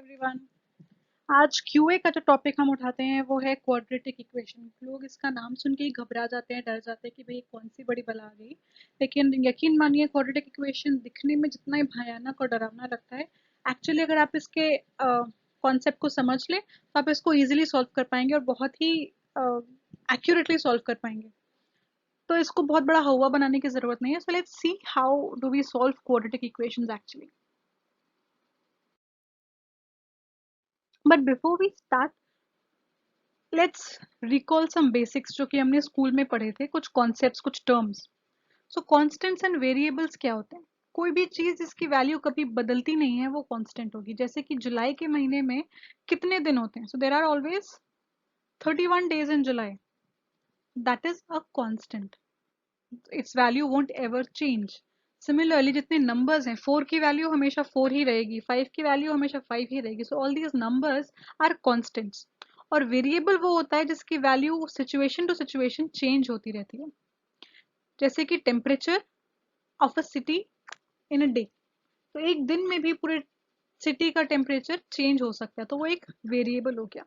Everyone. आज QA का जो टॉपिक हम उठाते हैं वो है क्वाड्रेटिक इक्वेशन। लोग इसका नाम सुन के ही घबरा जाते हैं, डर जाते हैं कि भाई कौन सी बड़ी बला आ गई। लेकिन यकीन मानिए, क्वाड्रेटिक इक्वेशन दिखने में जितना ही भयानक और डरावना लगता है, एक्चुअली अगर आप इसके कॉन्सेप्ट को समझ लें तो आप इसको इजीली सॉल्व कर पाएंगे और बहुत ही एक्यूरेटली सॉल्व कर पाएंगे। तो इसको बहुत बड़ा हवा बनाने की जरूरत नहीं है। So let's see how do we solve quadratic equations actually. But before we start, let's recall some basics जो कि हमने स्कूल में पढ़े थे, कुछ कॉन्सेप्ट्स, कुछ terms. So constants and variables क्या होते हैं? कोई भी चीज जिसकी वैल्यू कभी बदलती नहीं है वो कांस्टेंट होगी। जैसे कि जुलाई के महीने में कितने दिन होते हैं? So there are always 31 days in July. That is a constant, its value won't ever change. Similarly जितने नंबर्स हैं, 4 की वैल्यू हमेशा 4 ही रहेगी, 5 की वैल्यू हमेशा 5 ही रहेगी। So all these numbers are constants. और वेरिएबल वो होता है जिसकी value situation to situation change होती रहती है। जैसे कि temperature of a city in a day, तो एक दिन में भी पूरे सिटी का टेम्परेचर चेंज हो सकता है, तो वो एक वेरिएबल हो गया।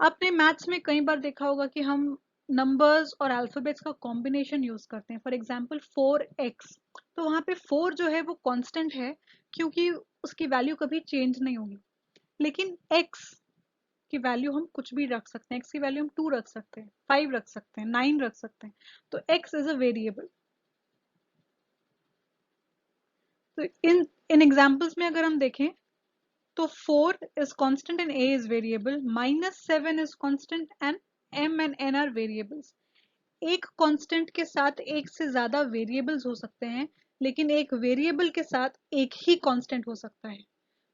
आपने मैथ्स में कई बार देखा होगा कि हम नंबर्स और अल्फाबेट्स का कॉम्बिनेशन यूज करते हैं। फॉर एग्जांपल 4x, तो वहां पे 4 जो है वो कांस्टेंट है क्योंकि उसकी वैल्यू कभी चेंज नहीं होगी। लेकिन x की वैल्यू हम कुछ भी रख सकते हैं। x की वैल्यू हम 2 रख सकते हैं, 5 रख सकते हैं, 9 रख सकते हैं। तो x इज अ वेरिएबल। तो इन एग्जांपल्स में अगर हम देखें तो 4 is constant and a is variable, -7 is constant and m and n are variables. एक कांस्टेंट के साथ एक से ज्यादा वेरिएबल्स हो सकते हैं, लेकिन एक वेरिएबल के साथ एक ही कांस्टेंट हो सकता है।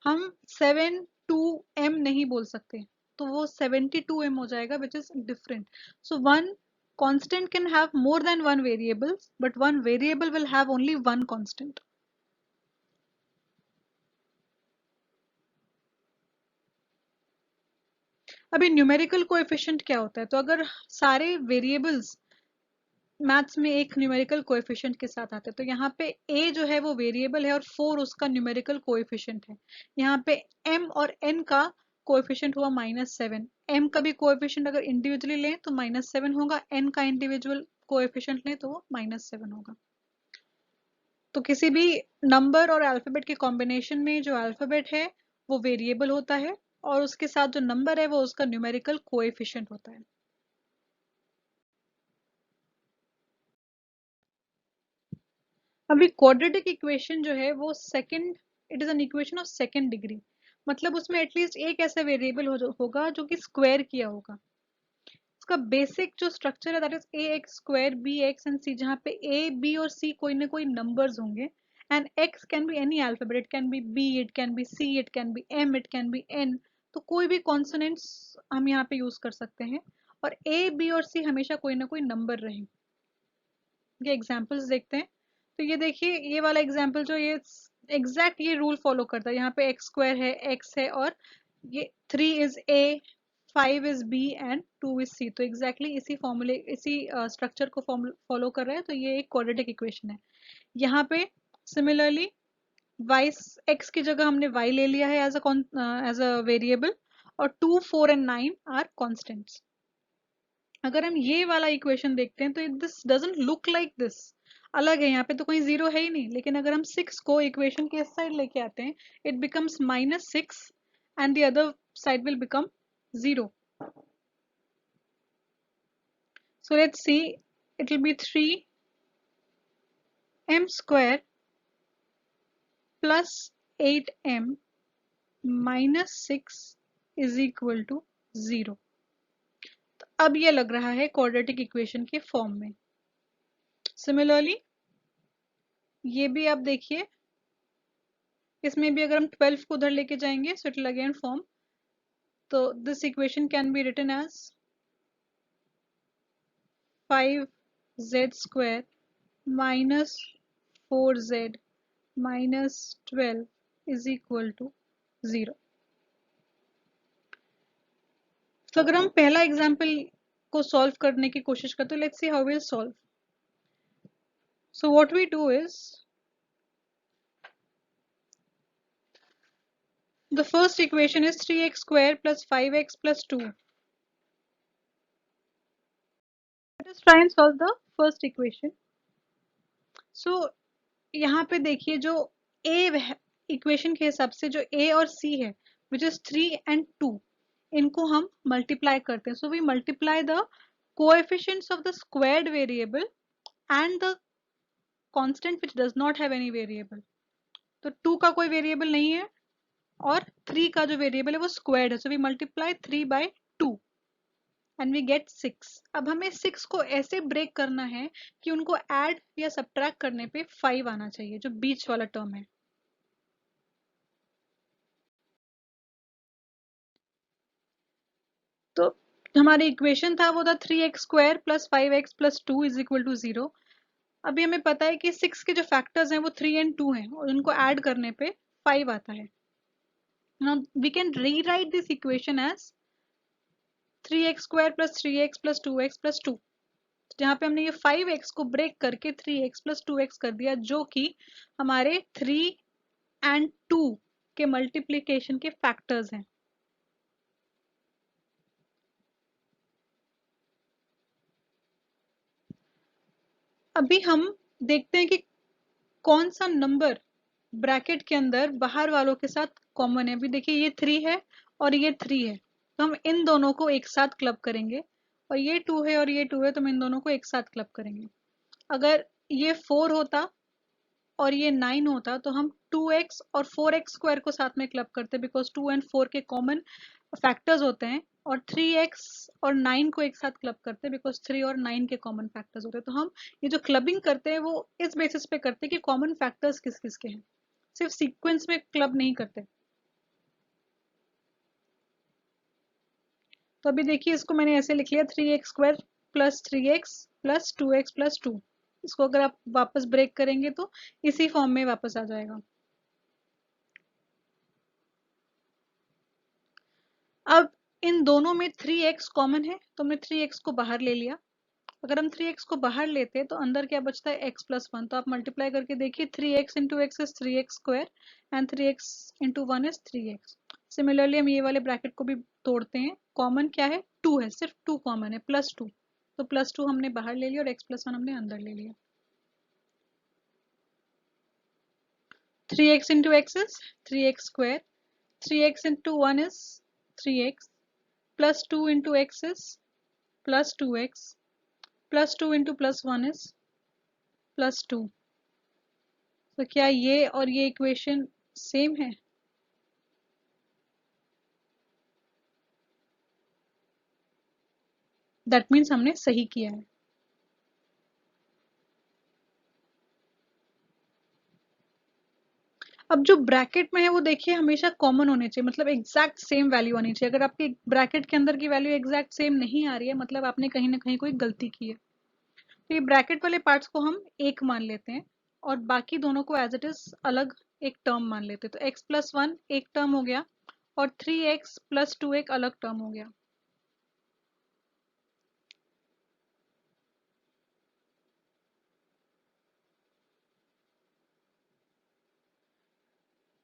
हम 72m नहीं बोल सकते, तो वो 72m हो जाएगा, which is different. So one constant can have more than one variables, but one variable will have only one constant. अभी न्यूमेरिकल कोएफिशिएंट क्या होता है? तो अगर सारे वेरिएबल्स मैथ्स में एक न्यूमेरिकल कोएफिशिएंट के साथ आते हैं, तो यहाँ पे a जो है वो वेरिएबल है और 4 उसका न्यूमेरिकल कोएफिशिएंट है। यहाँ पे m और n का कोएफिशिएंट हुआ -7। m का भी कोएफिशिएंट अगर इंडिविजुअली लें तो -7 होगा, n का इंडिविजुअल कोएफिशिएंट लें तो वो -7 होगा। तो किसी भी नंबर और अल्फाबेट के कॉम्बिनेशन में जो अल्फाबेट है वो वेरिएबल होता है और उसके साथ जो नंबर है वो उसका न्यूमेरिकल कोएफिशिएंट होता है। अभी क्वाड्रेटिक इक्वेशन जो है वो second, it is an equation of second degree. मतलब उसमें एटलीस्ट एक ऐसा वेरिएबल होगा जो कि स्क्वायर किया होगा। इसका बेसिक जो स्ट्रक्चर है that is a x square b x and c, जहाँ पे ए बी और सी कोई ना कोई नंबर्स होंगे। And x can be any alphabet, it can be B, it can be C, it can be M, it can be N. तो कोई भी कॉन्सोनेंट्स हम यहाँ पे यूज कर सकते हैं और ए बी और सी हमेशा कोई ना कोई नंबर रहे। ये एग्जाम्पल्स देखते हैं। तो ये देखिए, ये वाला एग्जाम्पल जो ये एग्जैक्ट ये रूल फॉलो करता है। यहाँ पे एक्स स्क्वायर है, एक्स है, और ये 3 is A, 5 is B and 2 is C. तो एग्जैक्टली इसी फॉर्मूले, इसी स्ट्रक्चर को फॉलो कर रहा है। तो ये एक क्वाड्रेटिक इक्वेशन है। यहाँ पे सिमिलरली y, x की जगह हमने y ले लिया है एज अ वेरिएबल, और 2 4 एंड 9 आर कॉन्स्टेंट्स। अगर हम ये वाला इक्वेशन देखते हैं तो this doesn't look like this, अलग है। यहाँ पे तो कोई जीरो है ही नहीं। लेकिन अगर हम 6 को इक्वेशन के इस साइड लेके आते हैं, it becomes -6 and the other side will become 0। So let's C, it will be 3m square plus 8m minus 6 is equal to 0। तो अब ये लग रहा है क्वाड्रेटिक इक्वेशन के फॉर्म में। सिमिलरली ये भी आप देखिए, इसमें भी अगर हम 12 को उधर लेके जाएंगे so it will again form. तो this equation can be written as 5z square minus 4z minus 12 is equal to 0। तो अगर हम पहला एग्जाम्पल को सॉल्व करने की कोशिश करते हैं, let's see how will solve. So what we do is, The first equation is 3x square plus 5x plus 2. Let us try and solve the first equation. So यहाँ पे देखिए जो a इक्वेशन के हिसाब से जो a और c है which is 3 and 2, इनको हम मल्टीप्लाई करते हैं. So we multiply the coefficients of the squared variable and the constant which does not have any variable. तो 2 का कोई वेरिएबल नहीं है और 3 का जो वेरिएबल है वो स्क्वायर्ड है. So we multiply 3 by 2 and we get 6. अब हमें 6 को ऐसे ब्रेक करना है कि उनको ऐड या सब्ट्रैक्ट करने पे 5 आना चाहिए, जो बीच वाला टर्म है. तो हमारी इक्वेशन था वो था 3x square plus 5x plus 2 is equal to 0. अभी हमें पता है कि 6 के जो फैक्टर्स हैं वो 3 एंड 2 हैं और उनको ऐड करने पे 5 आता है. Now we can rewrite this equation as 3x square plus 3x plus 2x plus 2, जहाँ पे हमने ये 5x को ब्रेक करके 3x प्लस 2x कर दिया, जो कि हमारे 3 एंड 2 के मल्टीप्लीकेशन के फैक्टर्स हैं. अभी हम देखते हैं कि कौन सा नंबर ब्रैकेट के अंदर बाहर वालों के साथ कॉमन है. अभी देखिए ये 3 है और ये 3 है, तो हम इन दोनों को एक साथ क्लब करेंगे. और ये 2 है और ये 2 है, तो हम इन दोनों को एक साथ क्लब करेंगे. अगर ये 4 होता और ये 9 होता तो हम 2x और 4x स्क्वायर को साथ में क्लब करते, बिकॉज 2 एंड 4 के कॉमन फैक्टर्स होते हैं. और 3x और 9 को एक साथ क्लब करते हैं, बिकॉज 3 और 9 के कॉमन फैक्टर्स होते हैं. तो हम ये जो क्लबिंग करते हैं वो इस बेसिस पे करते हैं कि कॉमन फैक्टर्स किस किस के हैं, सिर्फ सीक्वेंस में क्लब नहीं करते. तो अभी देखिए इसको मैंने ऐसे लिख लिया 3x square plus 3x plus 2x plus 2. इसको अगर आप वापस ब्रेक करेंगे तो इसी फॉर्म में वापस आ जाएगा. अब इन दोनों में 3x कॉमन है तो हमने 3x को बाहर ले लिया. अगर हम 3x को बाहर लेते हैं तो अंदर क्या बचता है x प्लस 1. तो आप मल्टीप्लाई करके देखिए 3x into x is 3x square and 3x into 1 is 3x. Similarly हम ये वाले ब्रैकेट को भी तोड़ते हैं. कॉमन क्या है? 2 है, सिर्फ 2 कॉमन है, प्लस 2. तो प्लस 2 हमने बाहर ले लिया और x प्लस 1 हमने अंदर ले लिया. 3x into x is 3x square, 3x into 1 is 3x, plus 2 into x is plus 2x, plus 2 into plus 1 is plus 2. तो क्या ये और ये इक्वेशन सेम है? दैट मीन्स हमने सही किया है. अब जो ब्रैकेट में है वो देखिए हमेशा कॉमन होने चाहिए, मतलब एग्जैक्ट सेम वैल्यू आनी चाहिए. अगर आपकी ब्रैकेट के अंदर की वैल्यू एग्जैक्ट सेम नहीं आ रही है, मतलब आपने कहीं ना कहीं कोई गलती की है. तो ये ब्रैकेट वाले पार्ट्स को हम एक मान लेते हैं और बाकी दोनों को एज इट इज अलग एक टर्म मान लेते हैं. तो x प्लस 1 एक टर्म हो गया और 3x प्लस 2 एक अलग टर्म हो गया.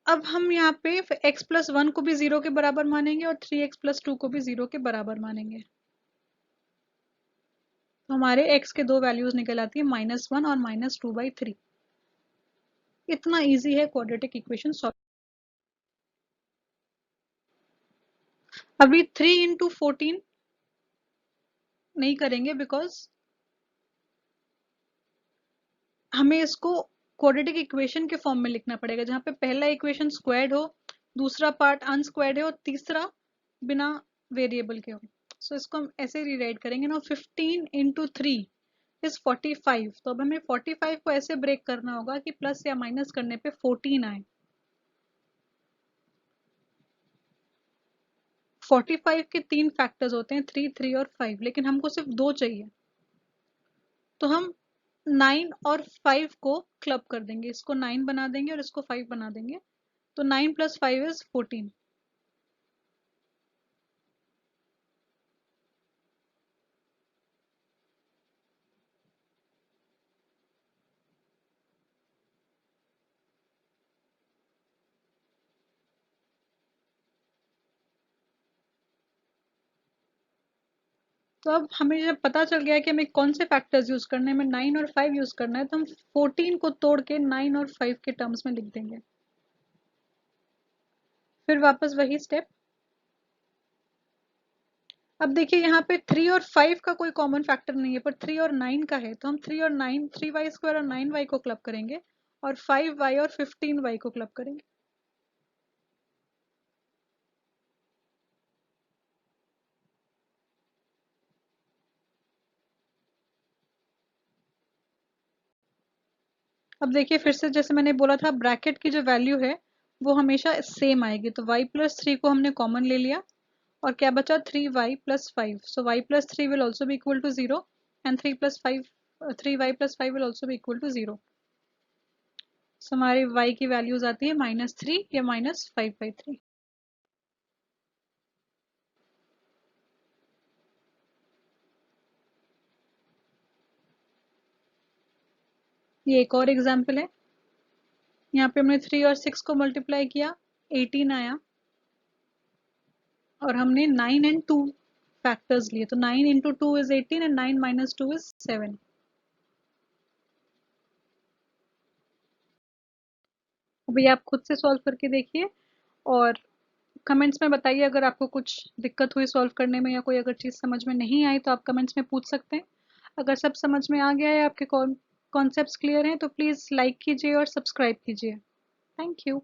अब हम यहाँ पे x प्लस 1 को भी 0 के बराबर मानेंगे और 3x प्लस 2 को भी 0 के बराबर मानेंगे. तो हमारे x के दो वैल्यूज निकल आती है -1 और -2/3. इतना इजी है क्वाड्रेटिक इक्वेशन सॉल्व. अभी 3 इंटू 14 नहीं करेंगे, बिकॉज हमें इसको क्वाड्रेटिक इक्वेशन के फॉर्म में लिखना पड़ेगा, जहाँ पे पहला इक्वेशन स्क्वायर्ड हो, दूसरा पार्ट अनस्क्वायर्ड है और तीसरा बिना वेरिएबल के हो. सो इसको हम ऐसे रीराइट करेंगे ना. 15 इंटू 3 इज 45. तो अब हमें 45 को ऐसे ब्रेक करना होगा कि प्लस या माइनस करने पे 14 आए. 45 के 3 फैक्टर्स होते हैं, 3, 3 और 5, लेकिन हमको सिर्फ 2 चाहिए. तो हम 9 और 5 को क्लब कर देंगे, इसको 9 बना देंगे और इसको 5 बना देंगे. तो 9 प्लस 5 इज 14. तो अब हमें जब पता चल गया कि हमें कौन से फैक्टर्स यूज करने हैं, हमें 9 और 5 यूज करना है, तो हम 14 को तोड़ के 9 और 5 के टर्म्स में लिख देंगे। फिर वापस वही स्टेप। अब देखिए यहाँ पे 3 और 5 का कोई कॉमन फैक्टर नहीं है, पर 3 और 9 का है, तो हम 3 और 9, 3y² और 9y को क्लब करेंगे, और 5y और 15y को क्लब करेंगे। अब देखिए फिर से जैसे मैंने बोला था, ब्रैकेट की जो वैल्यू है वो हमेशा सेम आएगी, तो y+3 को हमने कॉमन ले लिया, और क्या बचा 3y+5, so y+3 will also be equal to 0, and 3y+5 will also be equal to 0। सो हमारी y की वैल्यूज आती है -3 या -5/3। ये एक और एग्जाम्पल है। यहाँ पे हमने 3 और 6 को मल्टीप्लाई किया, 18 आया, और हमने 9 एंड 2 फैक्टर्स लिए, तो 9 into 2 is 18 and 9 minus 2 is 7। अभी आप खुद से सॉल्व करके देखिए, और कमेंट्स में बताइए अगर आपको कुछ दिक्कत हुई सॉल्व करने में, या कोई अगर चीज़ समझ में नहीं आई तो आप कमेंट्स में पूछ सकते हैं। अगर सब समझ में आ गया है, आपके कॉन्सेप्ट्स क्लियर हैं, तो प्लीज़ लाइक कीजिए और सब्सक्राइब कीजिए। Thank you.